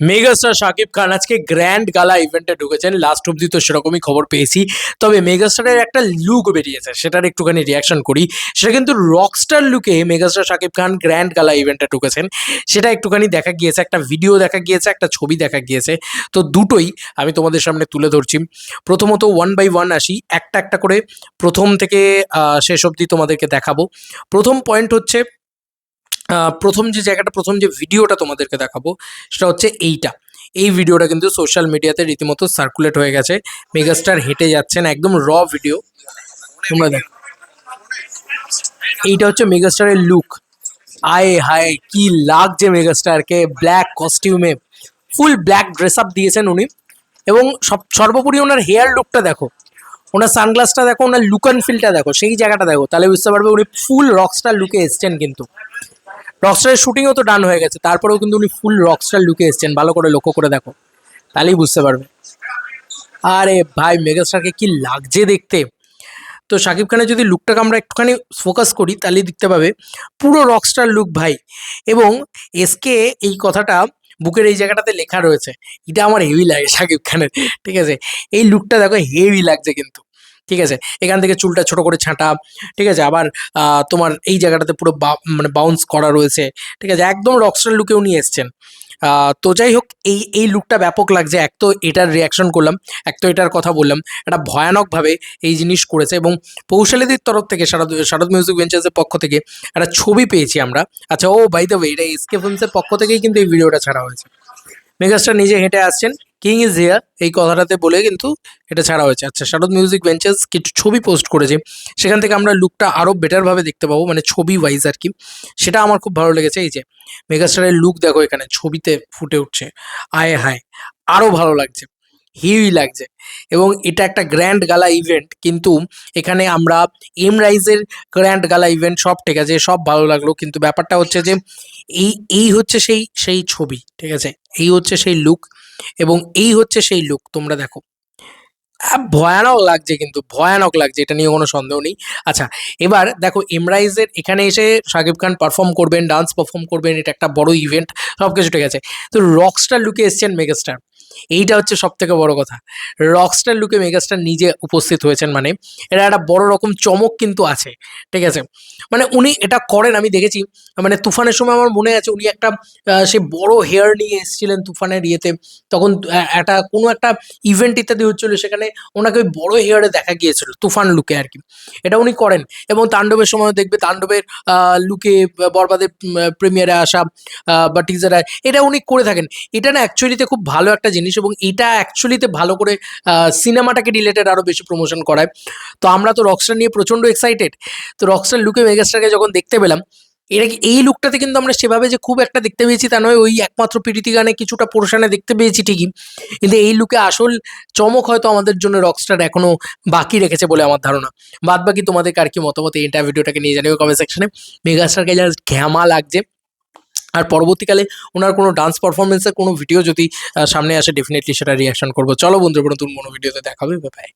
Megastar Shakib Khan আজকে grand গালা ইভেন্টে ঢুকেছেন। লাস্ট অব্দি তো সেরকমই খবর পেয়েছি, তবে মেগাস্টারের একটা লুক বেরিয়েছে, সেটার একটুখানি রিয়াকশন করি। সেটা কিন্তু রকস্টার লুকে মেগাস্টার শাকিব খান গ্র্যান্ড গালা ইভেন্টে ঢুকেছেন, সেটা একটুখানি দেখা গিয়েছে, একটা ভিডিও দেখা গিয়েছে, একটা ছবি দেখা গিয়েছে। তো দুটোই আমি তোমাদের সামনে তুলে ধরছি। প্রথমত ওয়ান বাই ওয়ান আসি, একটা একটা করে প্রথম থেকে শেষ অবধি তোমাদেরকে দেখাবো। প্রথম পয়েন্ট হচ্ছে, প্রথম যে জায়গাটা, প্রথম যে ভিডিওটা তোমাদেরকে দেখাবো সেটা হচ্ছে এইটা। এই ভিডিওটা কিন্তু সোশ্যাল মিডিয়াতে রীতিমতো সার্কুলেট হয়ে গেছে। মেগাস্টার হেঁটে যাচ্ছেন, একদম র ভিডিও, তোমরা দেখো। এইটা হচ্ছে মেগাস্টারের লুক। আয় হায় কি লাগছে মেগাস্টারকে, ব্ল্যাক কস্টিউমে, ফুল ব্ল্যাক ড্রেস আপ দিয়েছেন উনি। এবং সর্বোপরি ওনার হেয়ার লুকটা দেখো, ওনার সানগ্লাসটা দেখো, ওনার লুক অ্যান্ড ফিলটা দেখো, সেই জায়গাটা দেখো, তাহলে বুঝতে পারবে উনি ফুল রকস্টার লুকে এসছেন। কিন্তু রকস্টারের শুটিংও তো ডান হয়ে গেছে, তারপরেও কিন্তু উনি ফুল রকস্টার লুকে এসছেন, ভালো করে লক্ষ্য করে দেখো, তাহলেই বুঝতে পারবে। আরে ভাই মেগাস্টারকে কি লাগছে দেখতে। তো শাকিব খানের যদি লুকটাকে আমরা একটুখানি ফোকাস করি তাহলে দেখতে পাবে পুরো রকস্টার লুক ভাই। এবং এসকে এই কথাটা বুকের এই জায়গাটাতে লেখা রয়েছে, এটা আমার হেভি লাগে শাকিব খানের। ঠিক আছে, এই লুকটা দেখো হেভি লাগছে কিন্তু। ঠিক আছে, এখান থেকে চুলটা ছোট করে ছাঁটা, ঠিক আছে, আবার তোমার এই জায়গাটাতে পুরো মানে বাউন্স করা রয়েছে। ঠিক আছে, একদম রকস্টার লুকে উনি এসছেন। তো যাই হোক, এই লুকটা ব্যাপক লাগছে। এক তো এটার রিয়াকশন করলাম, এক তো এটার কথা বললাম, এটা ভয়ানকভাবে এই জিনিস করেছে। এবং পৌশালীদের তরফ থেকে, শারদ মিউজিক ভেঞ্চার্সের পক্ষ থেকে একটা ছবি পেয়েছি আমরা। আচ্ছা, ও বাই দ্য ওয়ে, এটা এসকে ফিল্মসের পক্ষ থেকেই কিন্তু এই ভিডিওটা ছাড়া হয়েছে। মেগাস্টার নিজে হেঁটে আসছেন, কিং ইজ হিয়ার এই কথাটাতে বলে কিন্তু এটা ছাড়া হয়েছে। আচ্ছা, শারদ মিউজিক ভেঞ্চার্স কিছু ছবি পোস্ট করেছে, সেখান থেকে আমরা লুকটা আরও বেটারভাবে দেখতে পাবো, মানে ছবি ওয়াইজ আর কি। সেটা আমার খুব ভালো লেগেছে। এই যে মেগাস্টারের লুক দেখো, এখানে ছবিতে ফুটে উঠছে, আয় হায়, আরও ভালো লাগছে, হিউই লাগছে। এবং এটা একটা গ্র্যান্ড গালা ইভেন্ট, কিন্তু এখানে আমরা এম রাইজের গ্র্যান্ড গালা ইভেন্ট সব ঠিক আছে, সব ভালো লাগলো, কিন্তু ব্যাপারটা হচ্ছে যে এই এই হচ্ছে সেই সেই ছবি। ঠিক আছে, এই হচ্ছে সেই লুক, এবং এই হচ্ছে সেই লুক, তোমরা দেখো। ভয়ানক লাগছে, কিন্তু ভয়ানক লাগছে, এটা নিয়ে কোনো সন্দেহ নেই। আচ্ছা, এবার দেখো এমরাইজের এখানে এসে শাকিব খান পারফর্ম করবেন, ডান্স পারফর্ম করবেন, এটা একটা বড় ইভেন্ট, সব কিছু ঠিক আছে। তো রকস্টার লুকে এসছেন মেগাস্টার, এইটা হচ্ছে সব থেকে বড় কথা। রকস্টার লুকে মেগাস্টার নিজে উপস্থিত হয়েছেন, মানে এটা একটা বড় রকম চমক কিন্তু আছে। ঠিক আছে, মানে উনি এটা করেন, আমি দেখেছি, মানে তুফানের সময় আমার মনে আছে উনি একটা সে বড় হেয়ার নিয়ে এসেছিলেন তুফানের ইয়েতে, তখন একটা কোনো একটা ইভেন্ট ইত্যাদি হচ্ছিল, সেখানে ওনাকে ওই বড় হেয়ারে দেখা গিয়েছিল তুফান লুকে আর কি। এটা উনি করেন। এবং তাণ্ডবের সময় দেখবে, তাণ্ডবের লুকে, বরবাদের প্রিমিয়ারে আসা বা টিজারে, এটা উনি করে থাকেন। এটা না অ্যাকচুয়ালিতে খুব ভালো একটা জিনিস, এবং এটা অ্যাকচুয়ালিতে ভালো করে সিনেমাটাকে রিলেটেড আরও বেশি প্রমোশন করায়। তো আমরা তো রকস্টার নিয়ে প্রচণ্ড এক্সাইটেড। তো রকস্টার লুকে মেগাস্টারকে যখন দেখতে পেলাম, এটা কি এই লুকটাতে কিন্তু আমরা সেভাবে যে খুব একটা দেখতে পেয়েছি তা নয়, ওই একমাত্র প্রীতি গানে কিছুটা পোর্শনে দেখতে পেয়েছি ঠিকই, কিন্তু এই লুকে আসল চমক হয়তো আমাদের জন্য রকস্টার এখনো বাকি রেখেছে বলে আমার ধারণা। বাদ বাকি তোমাদের কার কি মতামত এই ভিডিওটাকে নিয়ে জানিও কমেন্ট সেকশনে। মেগাস্টারকে জাস্ট ঘ্যামা লাগছে। আর পরবর্তীকালে ওনার কোনো ডান্স পারফরমেন্সের কোনো ভিডিও যদি সামনে আসে, ডেফিনেটলি সেটা রিয়াকশন করবো। চলো বন্ধুরা, নতুন কোনো ভিডিওতে দেখা হবে, বাই।